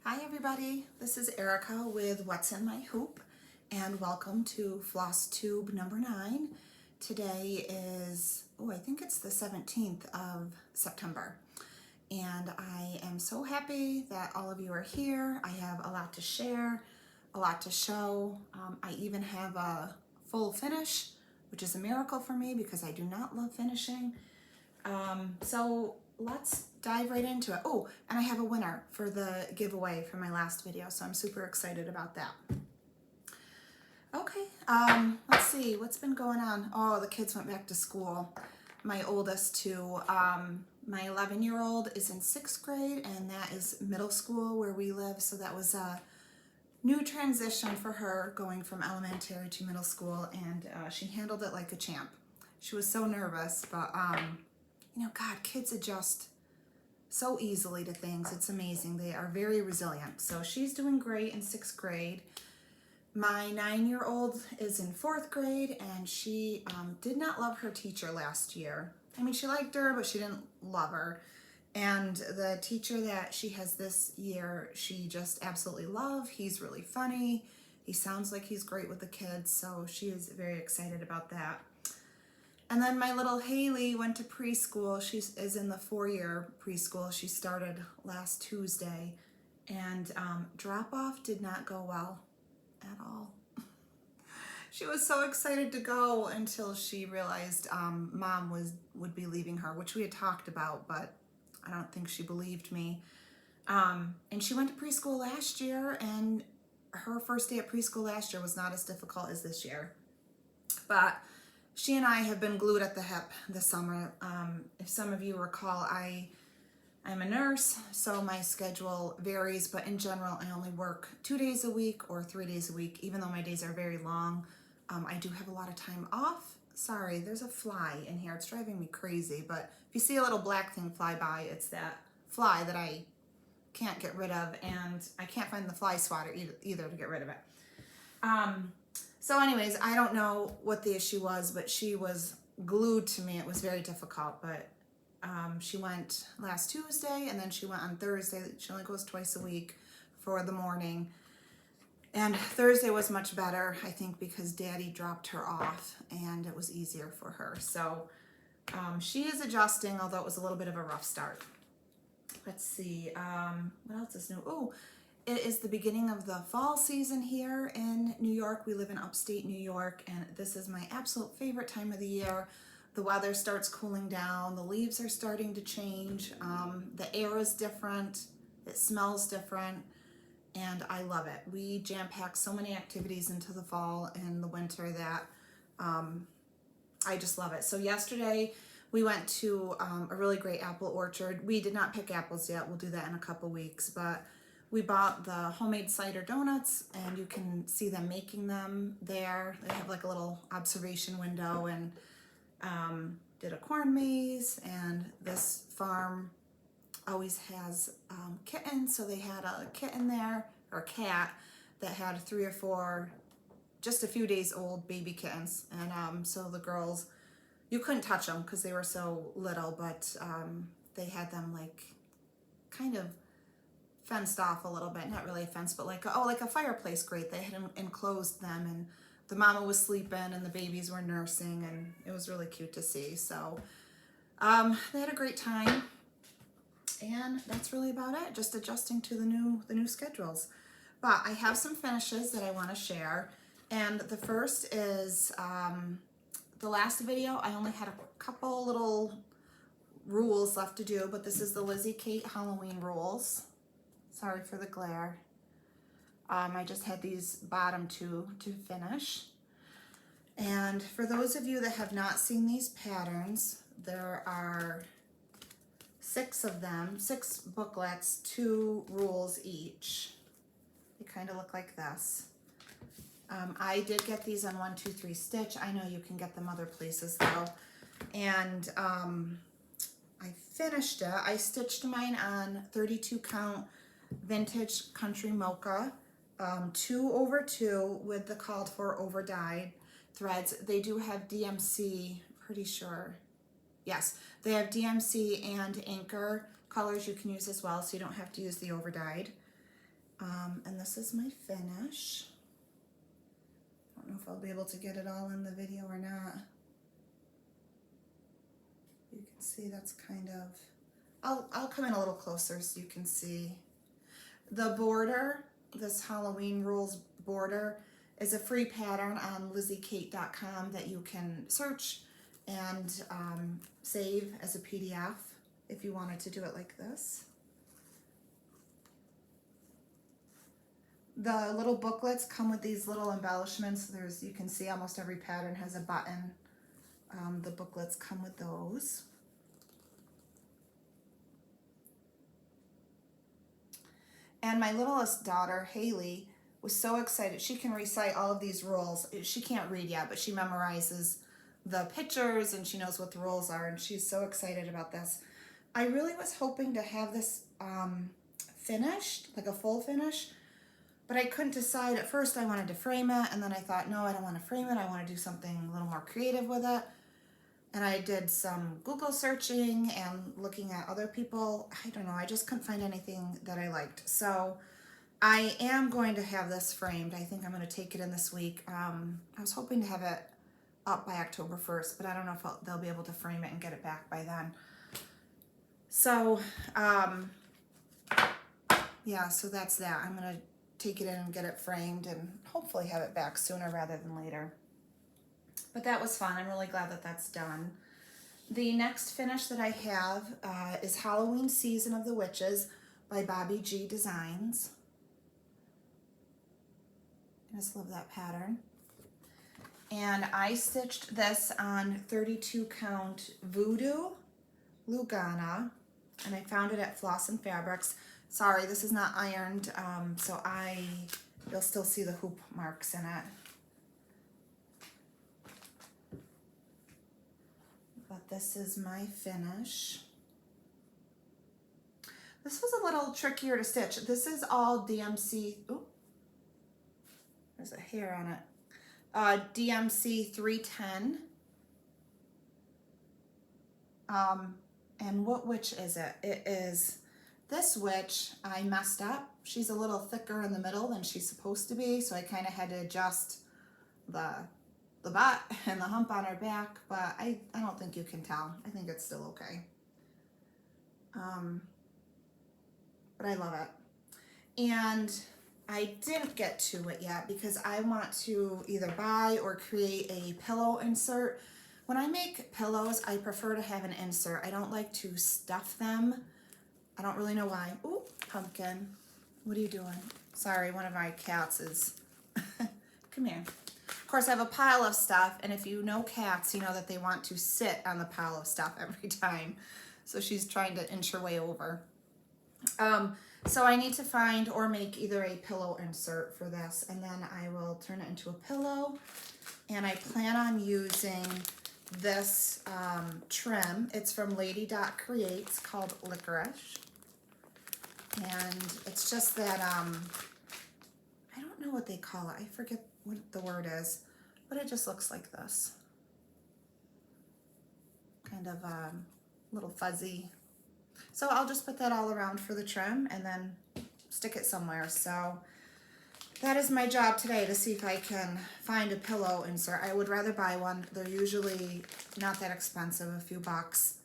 Hi everybody, this is Erica with What's in My Hoop and welcome to Flosstube number 9. Today is, I think it's the 17th of September and I am so happy that all of you are here. I have a lot to share, a lot to show. I even have a full finish, which is a miracle for me because I do not love finishing. So let's dive right into it. Oh, and I have a winner for the giveaway from my last video, so I'm super excited about that. Okay, let's see, what's been going on? Oh, the kids went back to school. My oldest two, my 11-year-old is in 6th grade, and that is middle school where we live, so that was a new transition for her going from elementary to middle school, and she handled it like a champ. She was so nervous, but you know, God, kids adjust so easily to things. It's amazing. They are very resilient. So she's doing great in 6th grade. My 9-year-old is in 4th grade, and she did not love her teacher last year. I mean, she liked her, but she didn't love her. And the teacher that she has this year, she just absolutely loves. He's really funny. He sounds like he's great with the kids, so she is very excited about that. And then my little Haley went to preschool. She is in the 4-year preschool. She started last Tuesday, and drop-off did not go well at all. She was so excited to go until she realized mom would be leaving her, which we had talked about, but I don't think she believed me. And she went to preschool last year, and her first day at preschool last year was not as difficult as this year. But she and I have been glued at the hip this summer. If some of you recall, I'm a nurse, so my schedule varies, but in general, I only work 2 days a week or 3 days a week, even though my days are very long. I do have a lot of time off. Sorry, there's a fly in here. It's driving me crazy, but if you see a little black thing fly by, it's that fly that I can't get rid of, and I can't find the fly swatter either to get rid of it. So anyways, I don't know what the issue was, but she was glued to me. It was very difficult, but she went last Tuesday, and then she went on Thursday. She only goes twice a week for the morning. And Thursday was much better, I think, because Daddy dropped her off, and it was easier for her. So she is adjusting, although it was a little bit of a rough start. Let's see, what else is new? Oh, it is the beginning of the fall season here in New York. We live in upstate New York, and this is my absolute favorite time of the year. The weather starts cooling down, the leaves are starting to change, the air is different, it smells different, and I love it. We jam-pack so many activities into the fall and the winter that I just love it. So yesterday we went to a really great apple orchard. We did not pick apples yet. We'll do that in a couple weeks, but we bought the homemade cider donuts, and you can see them making them there. They have like a little observation window, and did a corn maze, and this farm always has kittens, so they had a kitten there, or a cat, that had 3 or 4 just a few days old baby kittens, and so the girls, you couldn't touch them because they were so little, but they had them like kind of fenced off a little bit, not really a fence, but like a fireplace grate. They had enclosed them, and the mama was sleeping and the babies were nursing, and it was really cute to see. So they had a great time, and that's really about it. Just adjusting to the new schedules. But I have some finishes that I want to share, and the first is the last video. I only had a couple little rules left to do, but this is the Lizzie Kate Halloween rules. Sorry for the glare. I just had these bottom 2 to finish. And for those of you that have not seen these patterns, there are 6 of them, 6 booklets, 2 rules each. They kind of look like this. I did get these on 1, 2, 3 stitch. I know you can get them other places though. And I finished it. I stitched mine on 32 count vintage country mocha, 2/2 with the called for over dyed threads. They do have DMC, pretty sure. Yes, they have DMC and Anchor colors you can use as well, so you don't have to use the over dyed. And this is my finish. I don't know if I'll be able to get it all in the video or not. You can see that's kind of, I'll come in a little closer so you can see. The border, this Halloween Rules border, is a free pattern on LizzieKate.com that you can search and save as a PDF if you wanted to do it like this. The little booklets come with these little embellishments. You can see almost every pattern has a button. The booklets come with those. And my littlest daughter, Haley, was so excited. She can recite all of these rules. She can't read yet, but she memorizes the pictures and she knows what the rules are, and she's so excited about this. I really was hoping to have this finished, like a full finish, but I couldn't decide. At first I wanted to frame it, and then I thought, no, I don't want to frame it. I want to do something a little more creative with it. And I did some Google searching and looking at other people. I don't know, I just couldn't find anything that I liked. So I am going to have this framed. I think I'm going to take it in this week. I was hoping to have it up by October 1st, but I don't know if they'll be able to frame it and get it back by then. So, yeah, so that's that. I'm going to take it in and get it framed and hopefully have it back sooner rather than later. But that was fun. I'm really glad that that's done. The next finish that I have is Halloween Season of the Witches by Bobby G Designs. I just love that pattern. And I stitched this on 32 count Voodoo Lugana, and I found it at Floss and Fabrics. Sorry, this is not ironed, so you'll still see the hoop marks in it. But this is my finish. This was a little trickier to stitch. This is all DMC, ooh, there's a hair on it. DMC 310. And what witch is it? It is this witch. I messed up. She's a little thicker in the middle than she's supposed to be, so I kind of had to adjust the butt and the hump on her back, but I don't think you can tell. I think it's still okay. But I love it. And I didn't get to it yet because I want to either buy or create a pillow insert. When I make pillows, I prefer to have an insert. I don't like to stuff them. I don't really know why. Ooh, pumpkin. What are you doing? Sorry, one of my cats is... Come here. Of course, I have a pile of stuff, and if you know cats, you know that they want to sit on the pile of stuff every time. So she's trying to inch her way over. So I need to find or make either a pillow insert for this, and then I will turn it into a pillow. And I plan on using this trim. It's from Lady Creates called Licorice. And it's just that, I don't know what they call it. I forget what the word is, but it just looks like this. Kind of little fuzzy. So I'll just put that all around for the trim and then stick it somewhere. So that is my job today, to see if I can find a pillow insert. I would rather buy one. They're usually not that expensive, a few bucks,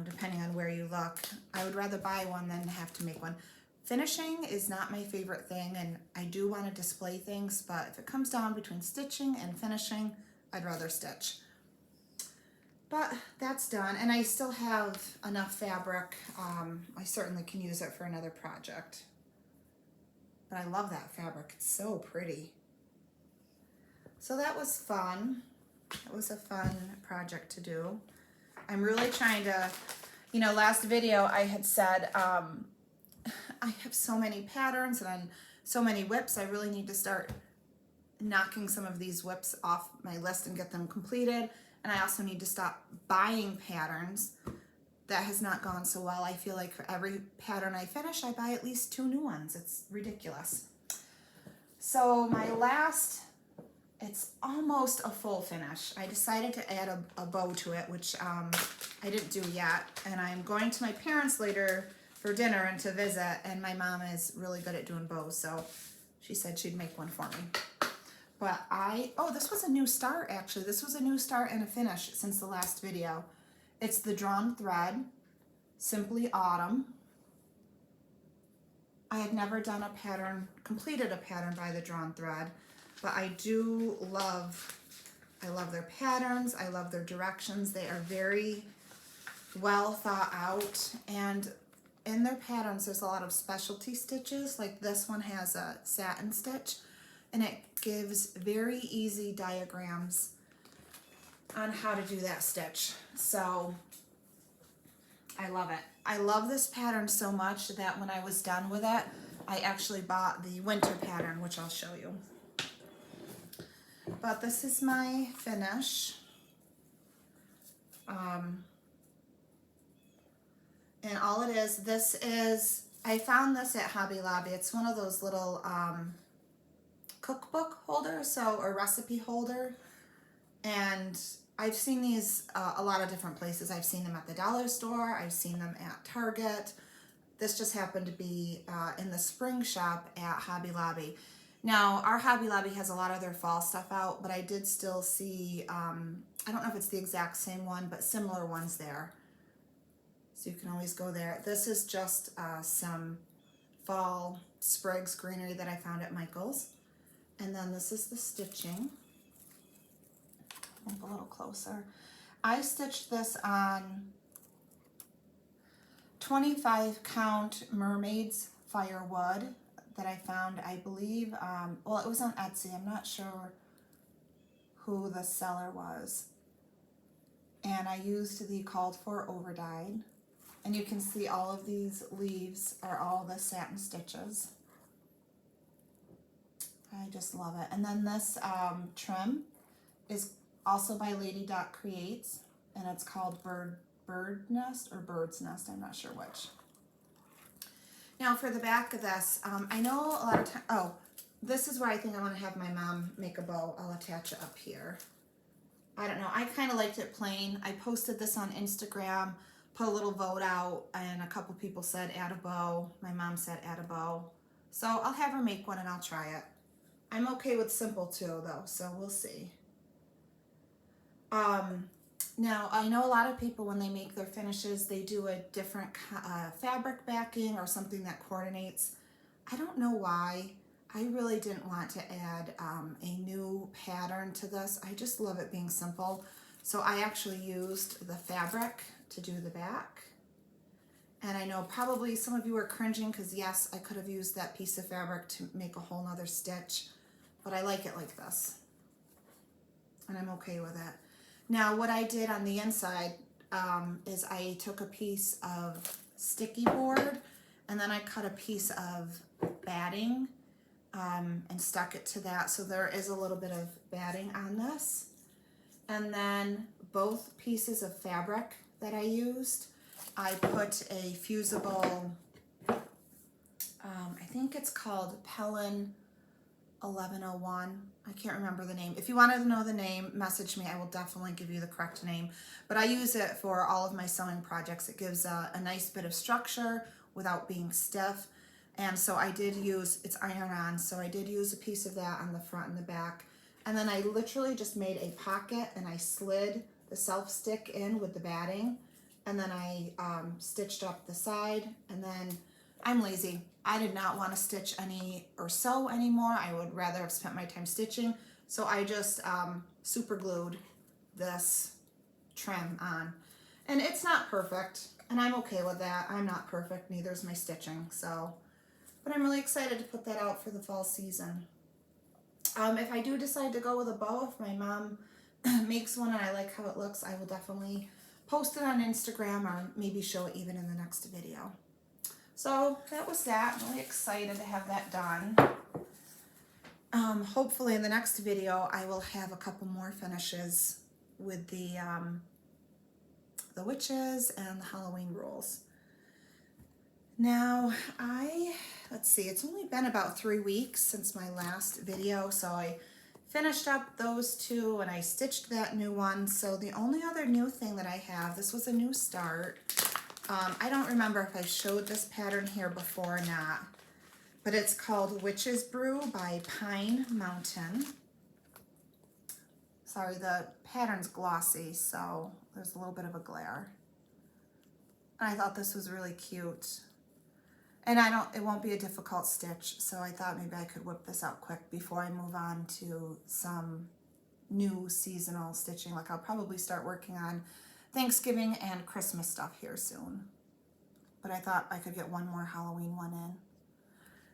depending on where you look. I would rather buy one than have to make one. Finishing is not my favorite thing, and I do want to display things, but if it comes down between stitching and finishing, I'd rather stitch. But that's done, and I still have enough fabric. I certainly can use it for another project. But I love that fabric. It's so pretty. So that was fun. It was a fun project to do. I'm really trying to, you know, last video I had said, I have so many patterns and so many whips. I really need to start knocking some of these whips off my list and get them completed. And I also need to stop buying patterns. That has not gone so well. I feel like for every pattern I finish, I buy at least 2 new ones. It's ridiculous. So my last, it's almost a full finish. I decided to add a bow to it, which I didn't do yet. And I'm going to my parents later for for dinner and to visit, and my mom is really good at doing bows, so she said she'd make one for me. But oh, this was a new start actually. This was a new start and a finish since the last video. It's the Drawn Thread, Simply Autumn. I had never done a pattern, completed a pattern by the Drawn Thread, but I love their patterns. I love their directions. They are very well thought out, and in their patterns there's a lot of specialty stitches. Like this one has a satin stitch, and it gives very easy diagrams on how to do that stitch. So I love it. I love this pattern so much that when I was done with it, I actually bought the winter pattern, which I'll show you. But this is my finish. And all it is, I found this at Hobby Lobby. It's one of those little cookbook holders, or recipe holder. And I've seen these a lot of different places. I've seen them at the dollar store. I've seen them at Target. This just happened to be in the spring shop at Hobby Lobby. Now, our Hobby Lobby has a lot of their fall stuff out, but I did still see, I don't know if it's the exact same one, but similar ones there. So you can always go there. This is just some fall sprigs greenery that I found at Michael's. And then this is the stitching. Move a little closer. I stitched this on 25 count mermaids firewood that I found, I believe, well, it was on Etsy. I'm not sure who the seller was. And I used the called for overdyed. And you can see all of these leaves are all the satin stitches. I just love it. And then this trim is also by Lady Dot Creates, and it's called Bird Nest or Bird's Nest, I'm not sure which. Now for the back of this, I know a lot of times, this is where I think I want to have my mom make a bow. I'll attach it up here. I don't know, I kind of liked it plain. I posted this on Instagram, put a little vote out, and a couple people said add a bow. My mom said add a bow. So I'll have her make one and I'll try it. I'm okay with simple too though, so we'll see. Now, I know a lot of people, when they make their finishes, they do a different fabric backing or something that coordinates. I don't know why. I really didn't want to add a new pattern to this. I just love it being simple. So I actually used the fabric to do the back. And I know probably some of you are cringing because yes, I could have used that piece of fabric to make a whole nother stitch, but I like it like this. And I'm okay with it. Now what I did on the inside is I took a piece of sticky board and then I cut a piece of batting and stuck it to that. So there is a little bit of batting on this. And then both pieces of fabric that I used, I put a fusible, I think it's called Pellin 1101. I can't remember the name. If you wanted to know the name, message me. I will definitely give you the correct name. But I use it for all of my sewing projects. It gives a nice bit of structure without being stiff. And so I did use, it's iron-on, so I did use a piece of that on the front and the back. And then I literally just made a pocket and I slid the self-stick in with the batting. And then I stitched up the side, and then I'm lazy. I did not want to stitch any or sew anymore. I would rather have spent my time stitching. So I just super glued this trim on. And it's not perfect, and I'm okay with that. I'm not perfect, neither is my stitching. So, but I'm really excited to put that out for the fall season. If I do decide to go with a bow, if my mom makes one and I like how it looks, I will definitely post it on Instagram or maybe show it even in the next video. So that was that. I'm really excited to have that done. Hopefully in the next video I will have a couple more finishes with the witches and the Halloween rules. Now let's see, it's only been about 3 weeks since my last video, so I finished up those two and I stitched that new one. So the only other new thing that I have, this was a new start, I don't remember if I showed this pattern here before or not, but it's called Witch's Brew by Pine Mountain. Sorry, the pattern's glossy, so there's a little bit of a glare. And I thought this was really cute. And it won't be a difficult stitch, so I thought maybe I could whip this out quick before I move on to some new seasonal stitching. Like I'll probably start working on Thanksgiving and Christmas stuff here soon. But I thought I could get one more Halloween one in.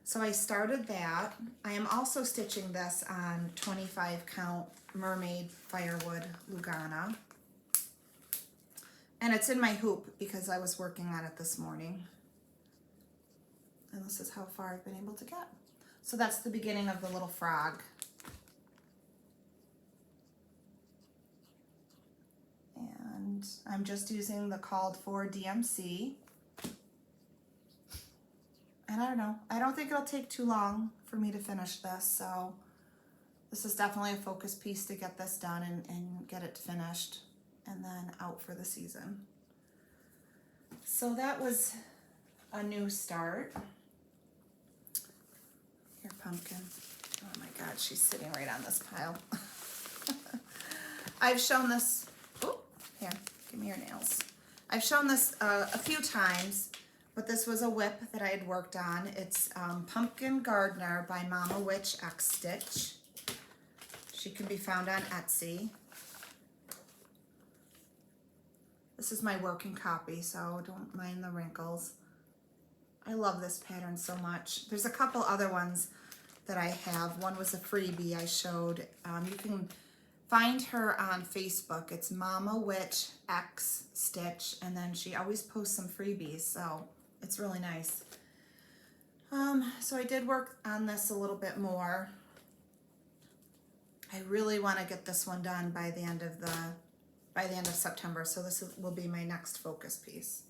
So I started that. I am also stitching this on 25 count Mermaid Firewood Lugana. And it's in my hoop because I was working on it this morning. And this is how far I've been able to get. So that's the beginning of the little frog. And I'm just using the called for DMC. And I don't know, I don't think it'll take too long for me to finish this, so this is definitely a focus piece to get this done and get it finished and then out for the season. So that was a new start. Here, Pumpkin. Oh my God, she's sitting right on this pile. I've shown this, oh, here, give me your nails. I've shown this a few times, but this was a whip that I had worked on. It's Pumpkin Gardener by Mama Witch X Stitch. She can be found on Etsy. This is my working copy, so don't mind the wrinkles. I love this pattern so much. There's a couple other ones that I have. One was a freebie I showed. You can find her on Facebook. It's Mama Witch X Stitch, and then she always posts some freebies, so it's really nice. So I did work on this a little bit more. I really want to get this one done by the end of September, so this will be my next focus piece.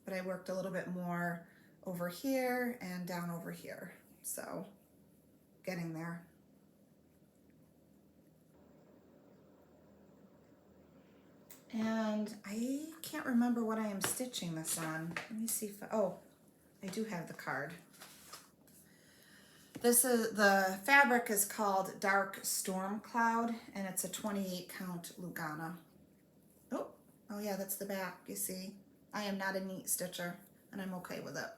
But I worked a little bit more over here and down over here, so getting there. And I can't remember what I am stitching this on. Let me see if, oh, I do have the card. The fabric is called Dark Storm Cloud, and it's a 28 count Lugana. Oh yeah, that's the back, you see. I am not a neat stitcher, and I'm okay with it.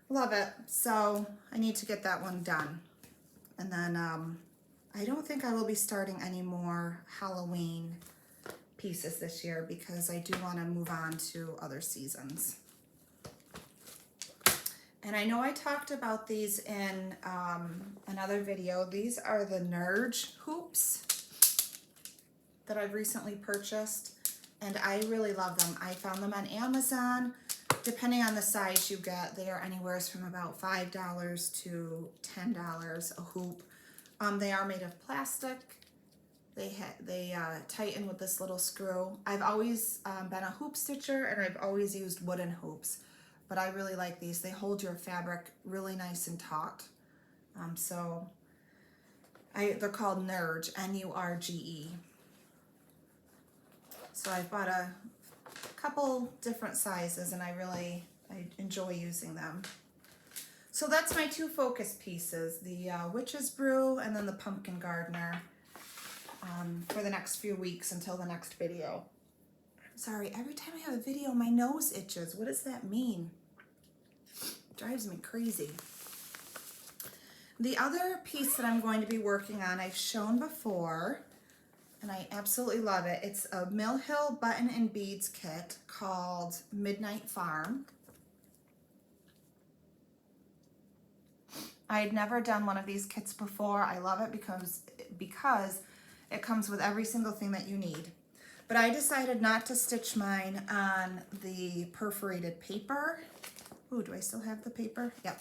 Love it. So I need to get that one done. And then I don't think I will be starting any more Halloween pieces this year because I do want to move on to other seasons. And I know I talked about these in another video. These are the Nerge hoops that I've recently purchased, and I really love them. I found them on Amazon. Depending on the size you get, they are anywhere from about $5 to $10 a hoop. They are made of plastic. They tighten with this little screw. I've always been a hoop stitcher, and I've always used wooden hoops, but I really like these. They hold your fabric really nice and taut. They're called Nerge, N-U-R-G-E. So I've bought a couple different sizes, and I enjoy using them. So that's my two focus pieces, the Witch's Brew and then the Pumpkin Gardener for the next few weeks until the next video. Sorry, every time I have a video, my nose itches. What does that mean? It drives me crazy. The other piece that I'm going to be working on, I've shown before, and I absolutely love it. It's a Mill Hill button and beads kit called Midnight Farm. I had never done one of these kits before. I love it because it comes with every single thing that you need. But I decided not to stitch mine on the perforated paper. Ooh, do I still have the paper? Yep.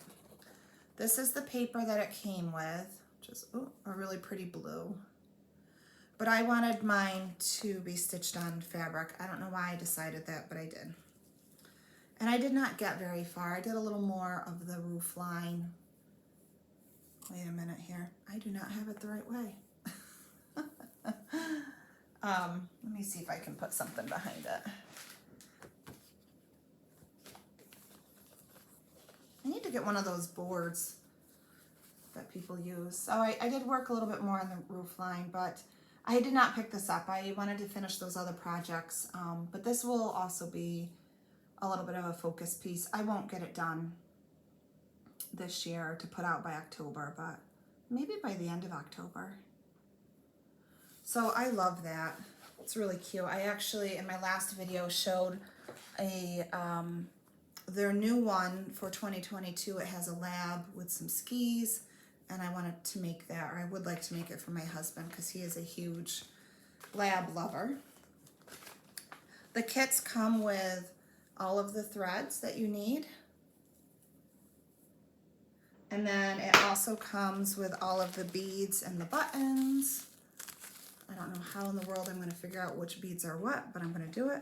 This is the paper that it came with, which is a really pretty blue. But I wanted mine to be stitched on fabric. I don't know why I decided that, but I did. And I did not get very far. I did a little more of the roof line. Wait a minute here. I do not have it the right way. Let me see if I can put something behind it. I need to get one of those boards that people use. So I did work a little bit more on the roof line, but I did not pick this up. I wanted to finish those other projects, but this will also be a little bit of a focus piece. I won't get it done this year to put out by October, but maybe by the end of October. So I love that. It's really cute. I actually, in my last video, showed a their new one for 2022. It has a lab with some skis, and I wanted to make that, or I would like to make it for my husband because he is a huge lab lover. The kits come with all of the threads that you need. And then it also comes with all of the beads and the buttons. I don't know how in the world I'm going to figure out which beads are what, but I'm going to do it.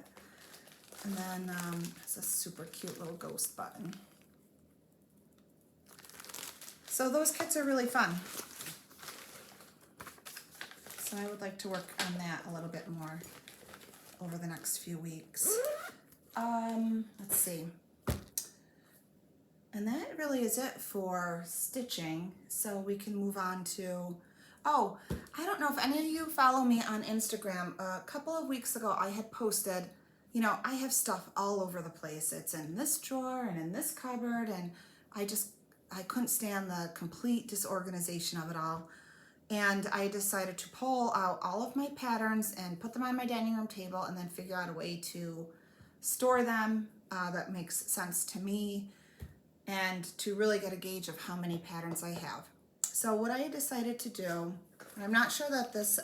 And then it's a super cute little ghost button. So those kits are really fun. So I would like to work on that a little bit more over the next few weeks. Let's see. And that really is it for stitching. So we can move on to, oh, I don't know if any of you follow me on Instagram. A couple of weeks ago, I had posted, you know, I have stuff all over the place. It's in this drawer and in this cupboard, and I couldn't stand the complete disorganization of it all. And I decided to pull out all of my patterns and put them on my dining room table and then figure out a way to store them that makes sense to me and to really get a gauge of how many patterns I have. So what I decided to do, and I'm not sure that this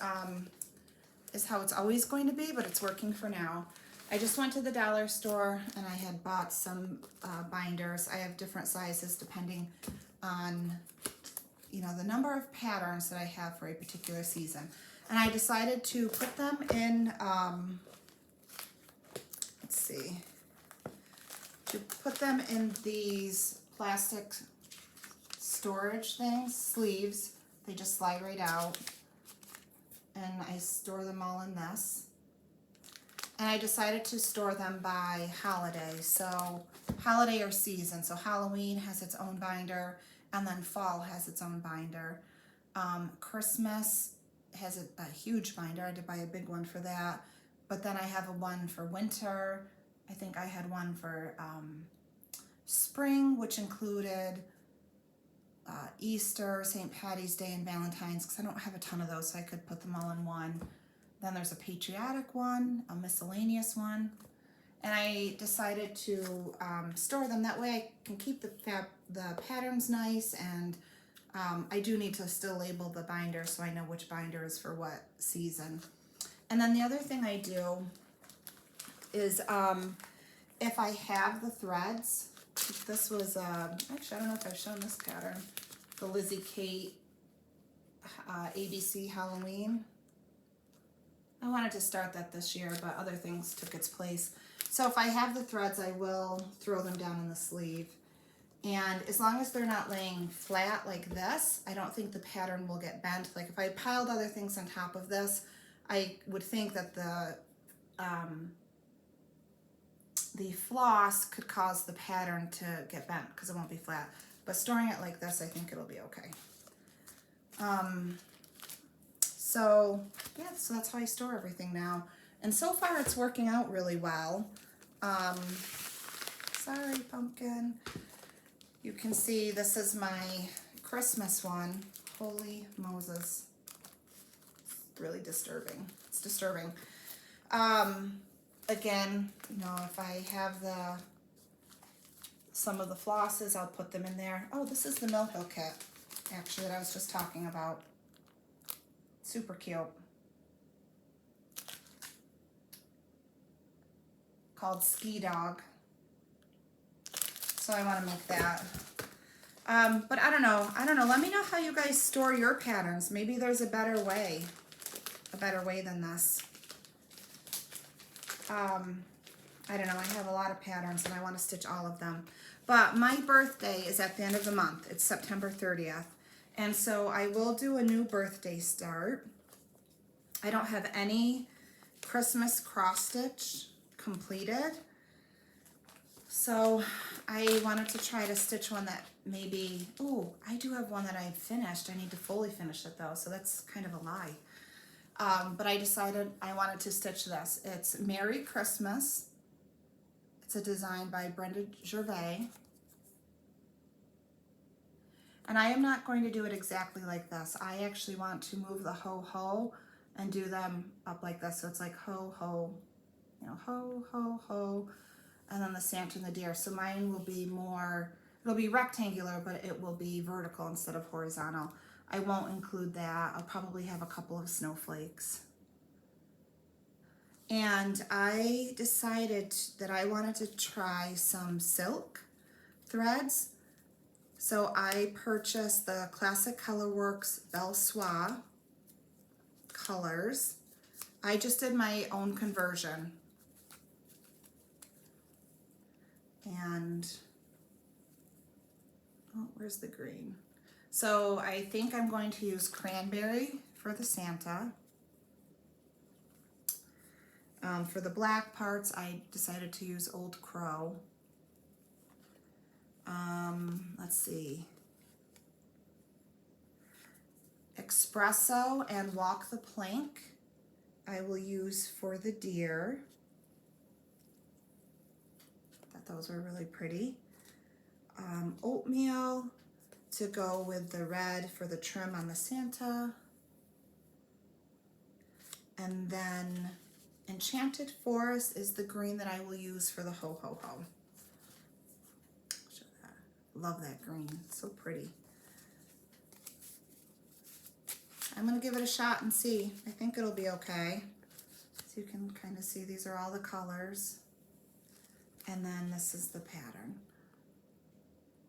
is how it's always going to be, but it's working for now. I just went to the dollar store and I had bought some binders. I have different sizes depending on, you know, the number of patterns that I have for a particular season. And I decided to put them in, let's see, to put them in these plastic storage things, sleeves. They just slide right out. And I store them all in this. And I decided to store them by holiday. So holiday or season. So Halloween has its own binder, and then fall has its own binder. Christmas has a huge binder. I did buy a big one for that. But then I have a one for winter. I think I had one for spring, which included Easter, St. Patty's Day, and Valentine's, because I don't have a ton of those, so I could put them all in one. Then there's a patriotic one, a miscellaneous one, and I decided to store them. That way I can keep the patterns nice, and I do need to still label the binder so I know which binder is for what season. And then the other thing I do is if I have the threads, this was, actually I don't know if I've shown this pattern, the Lizzie Kate ABC Halloween. I wanted to start that this year, but other things took its place. So if I have the threads, I will throw them down in the sleeve. And as long as they're not laying flat like this, I don't think the pattern will get bent. Like if I piled other things on top of this, I would think that the floss could cause the pattern to get bent because it won't be flat. But storing it like this, I think it'll be okay. So yeah, so that's how I store everything now. And so far it's working out really well. Sorry, pumpkin. You can see this is my Christmas one. Holy Moses. It's really disturbing. It's disturbing. Again, you know, if I have some of the flosses, I'll put them in there. Oh, this is the Mill Hill kit, actually, that I was just talking about. Super cute. Called Ski Dog. So I want to make that. But I don't know. Let me know how you guys store your patterns. Maybe there's a better way than this. I don't know. I have a lot of patterns and I want to stitch all of them. But my birthday is at the end of the month. It's September 30th. And so I will do a new birthday start. I don't have any Christmas cross stitch completed. So I wanted to try to stitch one that maybe, oh, I do have one that I finished. I need to fully finish it though, so that's kind of a lie. But I decided I wanted to stitch this. It's Merry Christmas. It's a design by Brenda Gervais. And I am not going to do it exactly like this. I actually want to move the ho-ho and do them up like this. So it's like ho-ho, you know, ho-ho-ho, and then the Santa and the deer. So mine will be more, it'll be rectangular, but it will be vertical instead of horizontal. I won't include that. I'll probably have a couple of snowflakes. And I decided that I wanted to try some silk threads. So I purchased the Classic Colorworks Belle Soie colors. I just did my own conversion. And, oh, where's the green? So I think I'm going to use cranberry for the Santa. For the black parts, I decided to use Old Crow. Let's see. Espresso and Walk the Plank I will use for the deer. Thought those were really pretty. Oatmeal to go with the red for the trim on the Santa. And then Enchanted Forest is the green that I will use for the ho-ho-ho. Love that green, it's so pretty. I'm gonna give it a shot and see. I think it'll be okay. So you can kind of see these are all the colors. And then this is the pattern.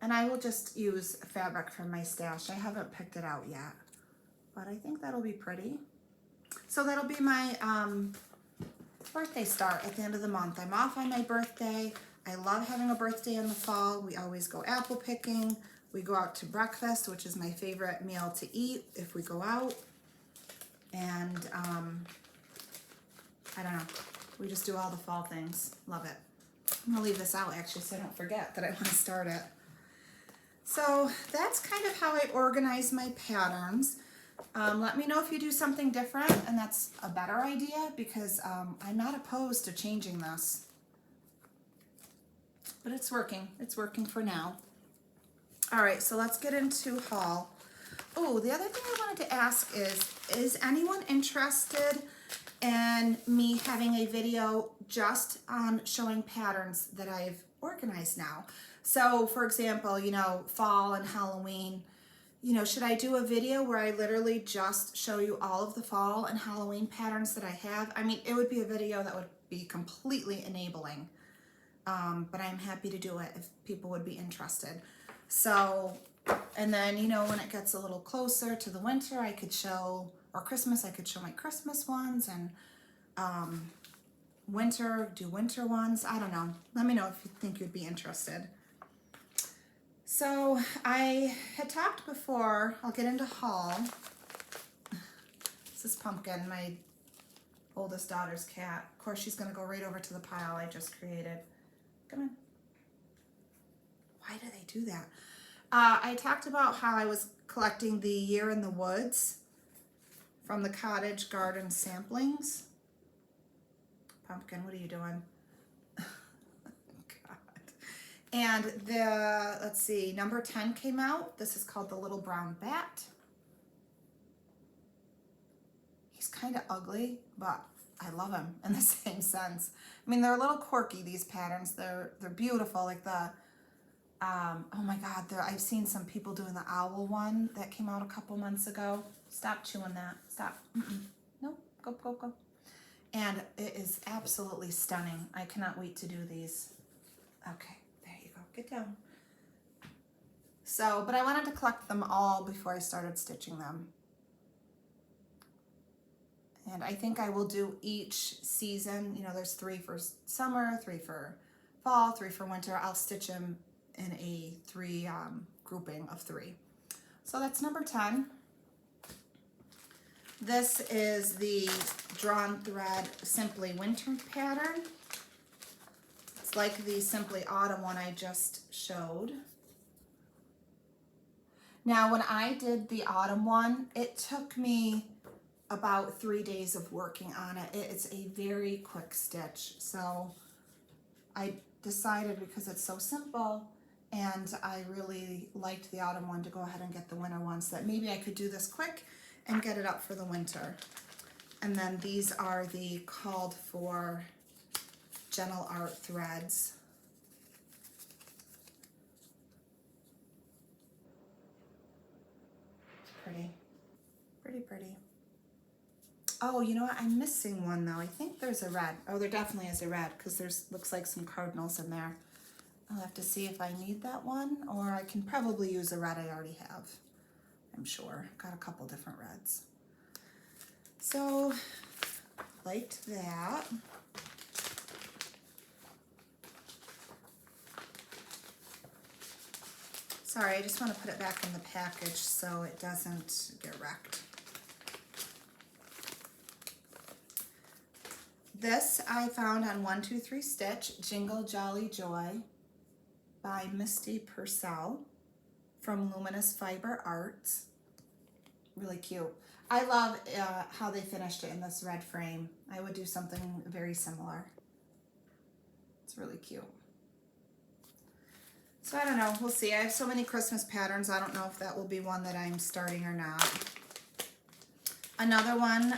And I will just use fabric from my stash. I haven't picked it out yet, but I think that'll be pretty. So that'll be my birthday start at the end of the month. I'm off on my birthday. I love having a birthday in the fall. We always go apple picking. We go out to breakfast, which is my favorite meal to eat if we go out. And I don't know, we just do all the fall things. Love it. I'm gonna leave this out actually so I don't forget that I want to start it. So that's kind of how I organize my patterns. Let me know if you do something different and that's a better idea, because I'm not opposed to changing this. But it's working for now. All right, so let's get into haul. Oh, the other thing I wanted to ask is anyone interested in me having a video just on showing patterns that I've organized now? So for example, you know, fall and Halloween, you know, should I do a video where I literally just show you all of the fall and Halloween patterns that I have? I mean, it would be a video that would be completely enabling. But I'm happy to do it if people would be interested. So, and then, you know, when it gets a little closer to the winter, I could show, or Christmas, I could show my Christmas ones, and winter, do winter ones. I don't know. Let me know if you think you'd be interested. So I had talked before, I'll get into haul. This is Pumpkin, my oldest daughter's cat. Of course, she's gonna go right over to the pile I just created. Come on. Why do they do that? I talked about how I was collecting the Year in the Woods from the Cottage Garden Samplings. Pumpkin, what are you doing? God. And the, let's see, number 10 came out. This is called The Little Brown Bat. He's kind of ugly, but I love him in the same sense. I mean, they're a little quirky, these patterns. They're beautiful, like the, oh my God, I've seen some people doing the owl one that came out a couple months ago. Stop chewing that, stop. No, go, go, go. And it is absolutely stunning. I cannot wait to do these. Okay, there you go, get down. So, but I wanted to collect them all before I started stitching them. And I think I will do each season, you know, there's 3 for summer, 3 for fall, 3 for winter. I'll stitch them in a 3 grouping of 3. So that's number 10. This is the Drawn Thread Simply Winter pattern. It's like the Simply Autumn one I just showed. Now, when I did the autumn one, it took me about 3 days of working on it. It's a very quick stitch. So I decided, because it's so simple and I really liked the autumn one, to go ahead and get the winter one, so that maybe I could do this quick and get it up for the winter. And then these are the called for Gentle Art threads. Pretty, pretty, pretty. Oh, you know what? I'm missing one though. I think there's a red. Oh, there definitely is a red, because there's looks like some cardinals in there. I'll have to see if I need that one, or I can probably use a red I already have. I'm sure. Got a couple different reds. So, liked that. Sorry, I just want to put it back in the package so it doesn't get wrecked. This I found on 123 Stitch, Jingle Jolly Joy by Misty Purcell from Luminous Fiber Arts. Really cute. I love how they finished it in this red frame. I would do something very similar. It's really cute. So I don't know, we'll see. I have so many Christmas patterns, I don't know if that will be one that I'm starting or not. Another one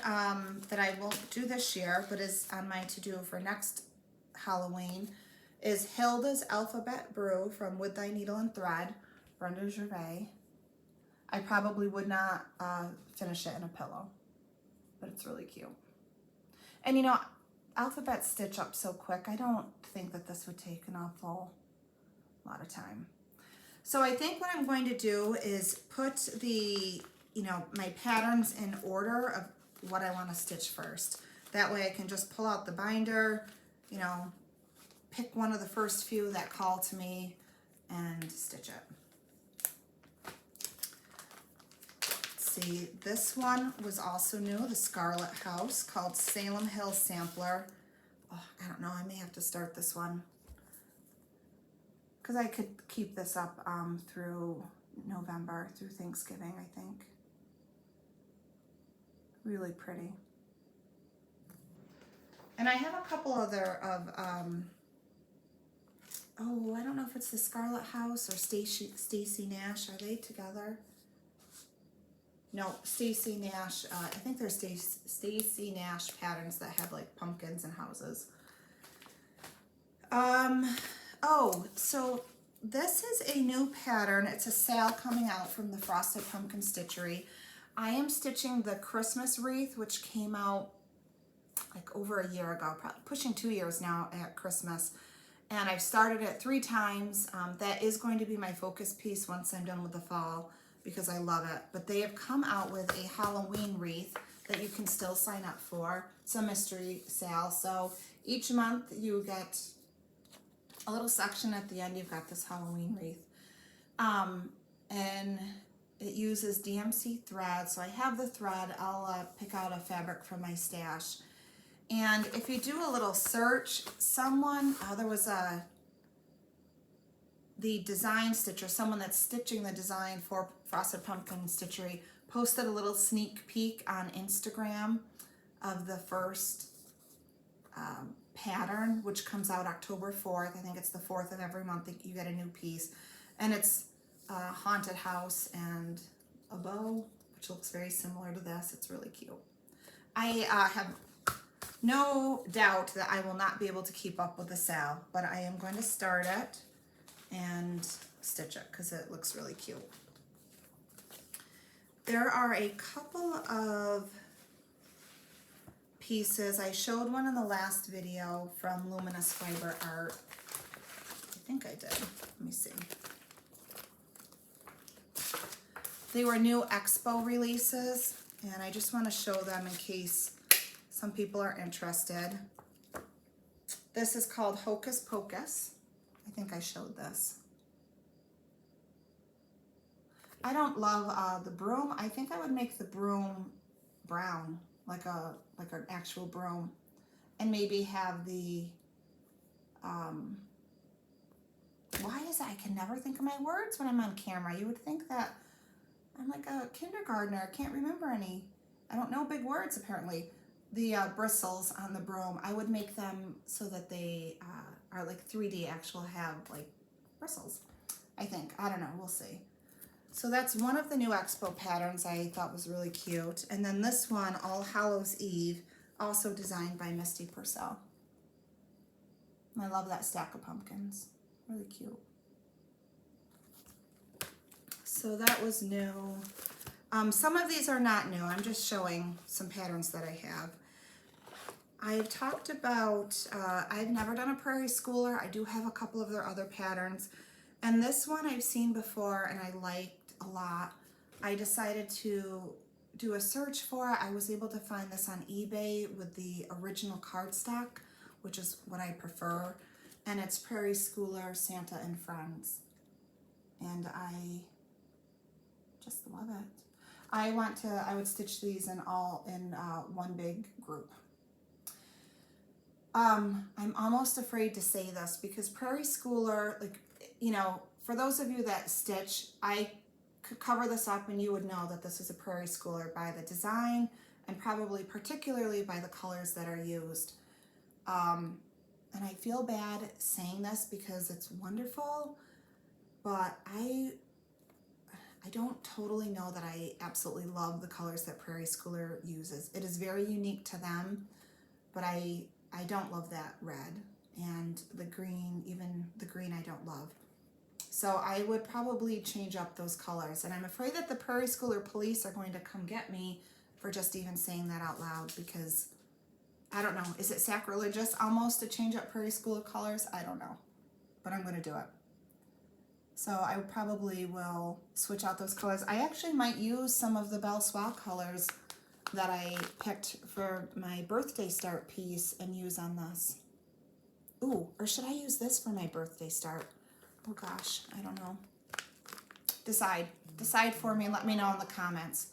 that I won't do this year, but is on my to-do for next Halloween, is Hilda's Alphabet Brew from With Thy Needle and Thread, Brenda Gervais. I probably would not finish it in a pillow, but it's really cute. And you know, alphabets stitch up so quick, I don't think that this would take an awful lot of time. So I think what I'm going to do is put the, you know, my patterns in order of what I want to stitch first. That way I can just pull out the binder, you know, pick one of the first few that call to me and stitch it. Let's see, this one was also new, the Scarlet House, called Salem Hill Sampler. Oh, I don't know, I may have to start this one, because I could keep this up through November, through Thanksgiving, I think. Really pretty. And I have a couple other of, oh, I don't know if it's the Scarlet House or Stacy Nash. Are they together? No, Stacy Nash. I think they're Stacy Nash patterns that have like pumpkins and houses. Oh, so this is a new pattern. It's a sale coming out from the Frosted Pumpkin Stitchery. I am stitching the Christmas wreath, which came out like over a year ago, probably pushing 2 years now at Christmas. And I've started it 3 times. That is going to be my focus piece once I'm done with the fall, because I love it. But they have come out with a Halloween wreath that you can still sign up for. It's a mystery sale. So each month you get a little section at the end. You've got this Halloween wreath. And it uses DMC thread. So I have the thread. I'll pick out a fabric from my stash. And if you do a little search, someone, there was the design stitcher, someone that's stitching the design for Frosted Pumpkin Stitchery, posted a little sneak peek on Instagram of the first pattern, which comes out October 4th. I think it's the 4th of every month that you get a new piece. And it's a haunted house and a bow, which looks very similar to this. It's really cute. I have no doubt that I will not be able to keep up with the sale, but I am going to start it and stitch it because it looks really cute. There are a couple of pieces. I showed one in the last video from Luminous Fiber Art. I think I did. Let me see. They were new Expo releases, and I just want to show them in case some people are interested. This is called Hocus Pocus. I think I showed this. I don't love the broom. I think I would make the broom brown, like an actual broom, and maybe have the, why is it I can never think of my words when I'm on camera? You would think that I'm like a kindergartner. I can't remember any. I don't know big words apparently. The bristles on the broom, I would make them so that they are like 3D, actual have like bristles, I think. I don't know, we'll see. So that's one of the new expo patterns I thought was really cute. And then this one, All Hallows Eve, also designed by Misty Purcell. I love that stack of pumpkins, really cute. So that was new. Some of these are not new. I'm just showing some patterns that I have. I've talked about, I've never done a Prairie Schooler. I do have a couple of their other patterns. And this one I've seen before and I liked a lot. I decided to do a search for it. I was able to find this on eBay with the original cardstock, which is what I prefer. And it's Prairie Schooler, Santa and Friends. And I just love it. I would stitch these in one big group. I'm almost afraid to say this because Prairie Schooler, like, you know, for those of you that stitch, I could cover this up and you would know that this is a Prairie Schooler by the design and probably particularly by the colors that are used. And I feel bad saying this because it's wonderful, but I don't totally know that I absolutely love the colors that Prairie Schooler uses. It is very unique to them, but I don't love that red, and the green, even the green I don't love. So I would probably change up those colors, and I'm afraid that the Prairie Schooler police are going to come get me for just even saying that out loud, because I don't know, is it sacrilegious almost to change up Prairie Schooler colors? I don't know, but I'm going to do it. So I probably will switch out those colors. I actually might use some of the Belle Soie colors that I picked for my birthday start piece and use on this. Ooh, or should I use this for my birthday start? Oh gosh, I don't know. Decide for me and let me know in the comments.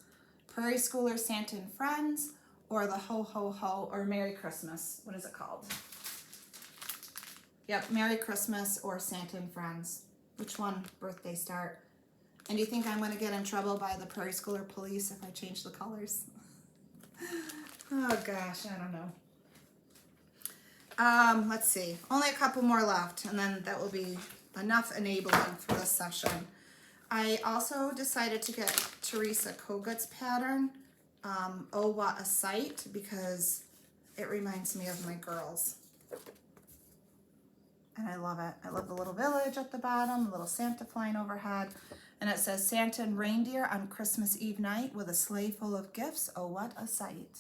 Prairie Schooler, Santa and Friends, or the Ho Ho Ho, or Merry Christmas. What is it called? Yep, Merry Christmas or Santa and Friends. Which one birthday start? And do you think I'm going to get in trouble by the Prairie Schooler police if I change the colors? Oh gosh, I don't know. Let's see. Only a couple more left, and then that will be enough enabling for this session. I also decided to get Teresa Kogut's pattern, Oh What a Sight, because it reminds me of my girls. And I love it. I love the little village at the bottom, the little Santa flying overhead. And it says, Santa and reindeer on Christmas Eve night with a sleigh full of gifts. Oh, what a sight.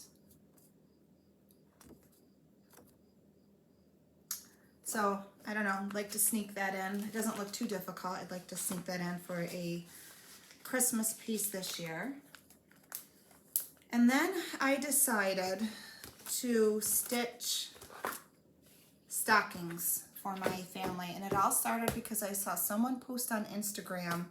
So, I don't know, I'd like to sneak that in. It doesn't look too difficult. I'd like to sneak that in for a Christmas piece this year. And then I decided to stitch stockings for my family. And it all started because I saw someone post on Instagram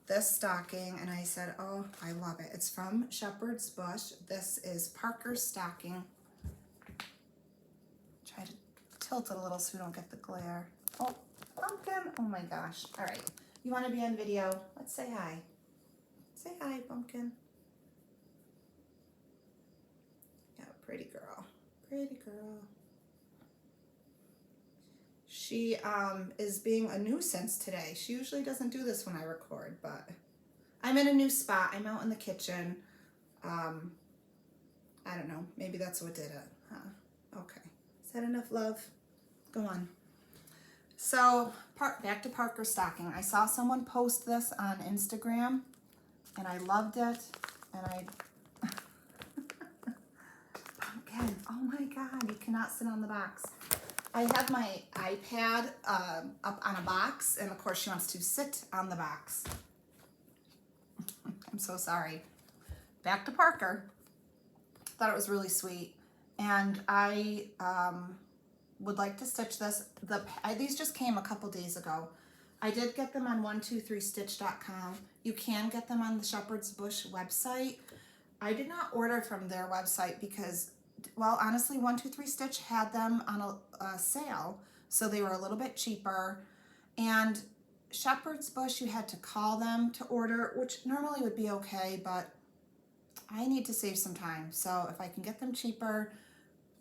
this stocking, and I said, oh, I love it. It's from Shepherd's Bush. This is Parker's stocking. Try to tilt it a little so we don't get the glare. Oh, pumpkin. Oh my gosh. All right. You want to be on video? Let's say hi. Say hi, pumpkin. Yeah, pretty girl. Pretty girl. She is being a nuisance today. She usually doesn't do this when I record, but I'm in a new spot. I'm out in the kitchen. I don't know. Maybe that's what did it. Huh? Okay. Is that enough love? Go on. So back to Parker's stocking. I saw someone post this on Instagram, and I loved it. And I pumpkin. Oh my God! You cannot sit on the box. I have my iPad up on a box, and of course she wants to sit on the box. I'm so sorry. Back to Parker. Thought it was really sweet, and I would like to stitch this. These just came a couple days ago. I did get them on 123stitch.com. You can get them on the Shepherd's Bush website. I did not order from their website because, well, honestly, 123 Stitch had them on a sale, so they were a little bit cheaper. And Shepherd's Bush, you had to call them to order, which normally would be okay, but I need to save some time. So if I can get them cheaper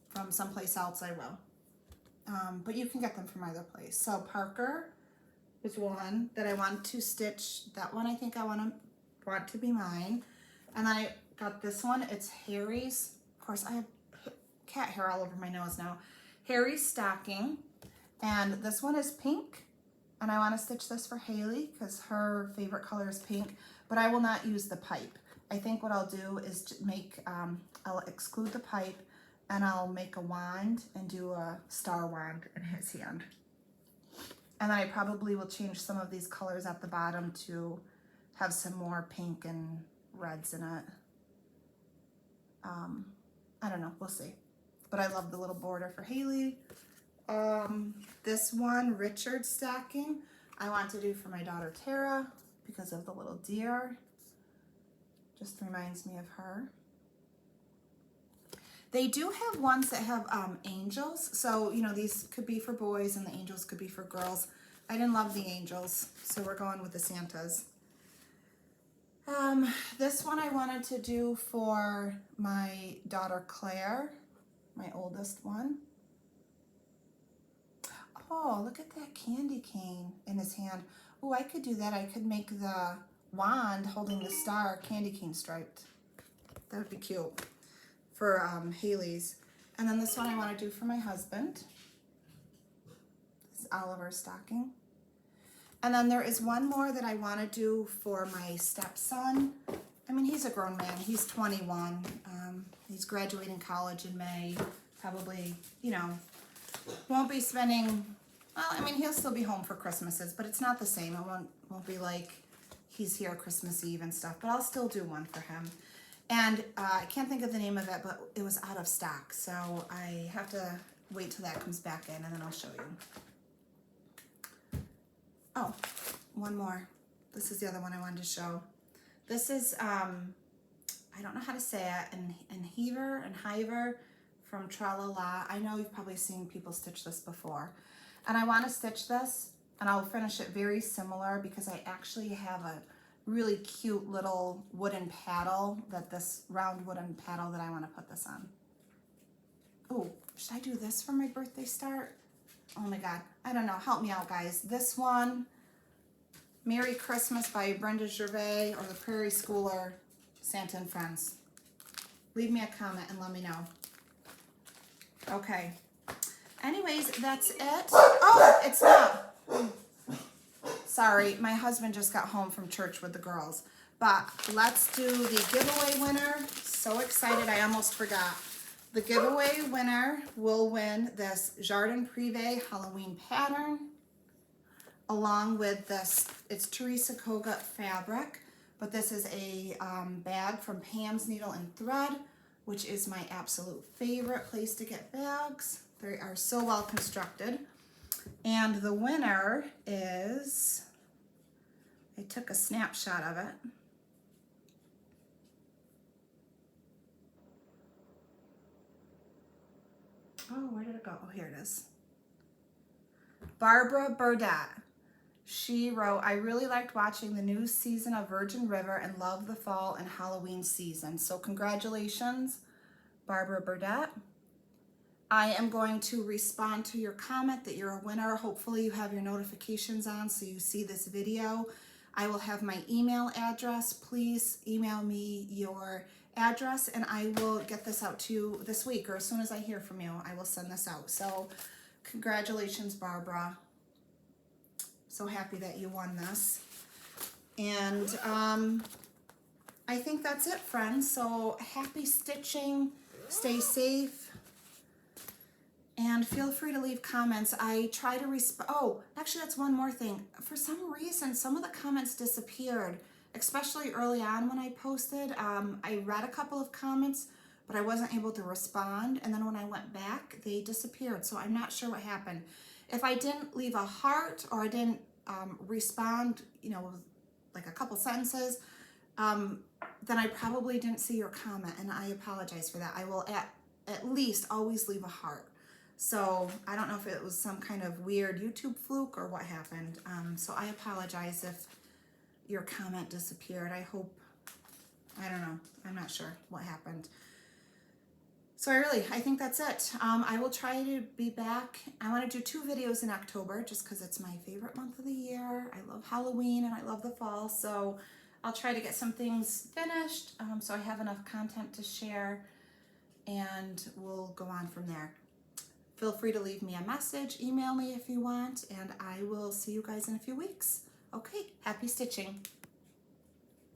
from someplace else, I will. But you can get them from either place. So Parker was one that I want to stitch. That one I think I want to be mine. And then I got this one. It's Harry's. Of course, I have cat hair all over my nose now. Harry's stocking. And this one is pink. And I want to stitch this for Haley because her favorite color is pink. But I will not use the pipe. I think what I'll do is make, I'll exclude the pipe and I'll make a wand and do a star wand in his hand. And then I probably will change some of these colors at the bottom to have some more pink and reds in it. I don't know, we'll see. But I love the little border for Haley. This one, Richard stocking, I want to do for my daughter Tara because of the little deer. Just reminds me of her. They do have ones that have angels. So, you know, these could be for boys and the angels could be for girls. I didn't love the angels, so we're going with the Santas. This one I wanted to do for my daughter Claire, my oldest one. Oh, look at that candy cane in his hand. Oh, I could do that. I could make the wand holding the star candy cane striped. That would be cute for Haley's. And then this one I want to do for my husband. This is Oliver's stocking. And then there is one more that I want to do for my stepson. I mean, he's a grown man. He's 21. He's graduating college in May. Probably, you know, won't be spending, well, I mean, he'll still be home for Christmases, but it's not the same. It won't be like he's here Christmas Eve and stuff, but I'll still do one for him. And I can't think of the name of it, but it was out of stock. So I have to wait till that comes back in and then I'll show you. Oh, one more. This is the other one I wanted to show. This is, I don't know how to say it, and Hiver from Tralala. I know you've probably seen people stitch this before. And I want to stitch this, and I'll finish it very similar because I actually have a really cute little wooden paddle, this round wooden paddle that I want to put this on. Oh, should I do this for my birthday start? Oh my God, I don't know, help me out guys. This one, Merry Christmas by Brenda Gervais or the Prairie Schooler, Santa and Friends. Leave me a comment and let me know. Okay, anyways, that's it. Oh, it's not. Sorry, my husband just got home from church with the girls. But let's do the giveaway winner. So excited, I almost forgot. The giveaway winner will win this Jardin Privé Halloween pattern along with this, it's Teresa Koga fabric, but this is a bag from Pam's Needle and Thread, which is my absolute favorite place to get bags. They are so well constructed. And the winner is, I took a snapshot of it. Oh, where did it go? Oh, here it is. Barbara Burdett. She wrote, I really liked watching the new season of Virgin River and love the fall and Halloween season. So congratulations, Barbara Burdett. I am going to respond to your comment that you're a winner. Hopefully you have your notifications on so you see this video. I will have my email address. Please email me your address and I will get this out to you this week, or as soon as I hear from you, I will send this out. So congratulations, Barbara. So happy that you won this. And I think that's it, friends. So happy stitching, stay safe. And feel free to leave comments. I try to respond. Oh, actually, that's one more thing. For some reason, some of the comments disappeared, especially early on when I posted. I read a couple of comments, but I wasn't able to respond. And then when I went back, they disappeared. So I'm not sure what happened. If I didn't leave a heart or I didn't respond, you know, like a couple sentences, then I probably didn't see your comment, and I apologize for that. I will at least always leave a heart. So I don't know if it was some kind of weird YouTube fluke or what happened. So I apologize if your comment disappeared. I hope, I don't know. I'm not sure what happened. So I think that's it. I will try to be back. I want to do 2 videos in October just because it's my favorite month of the year. I love Halloween and I love the fall. So I'll try to get some things finished so I have enough content to share, and we'll go on from there. Feel free to leave me a message, email me if you want, and I will see you guys in a few weeks. Okay, happy stitching.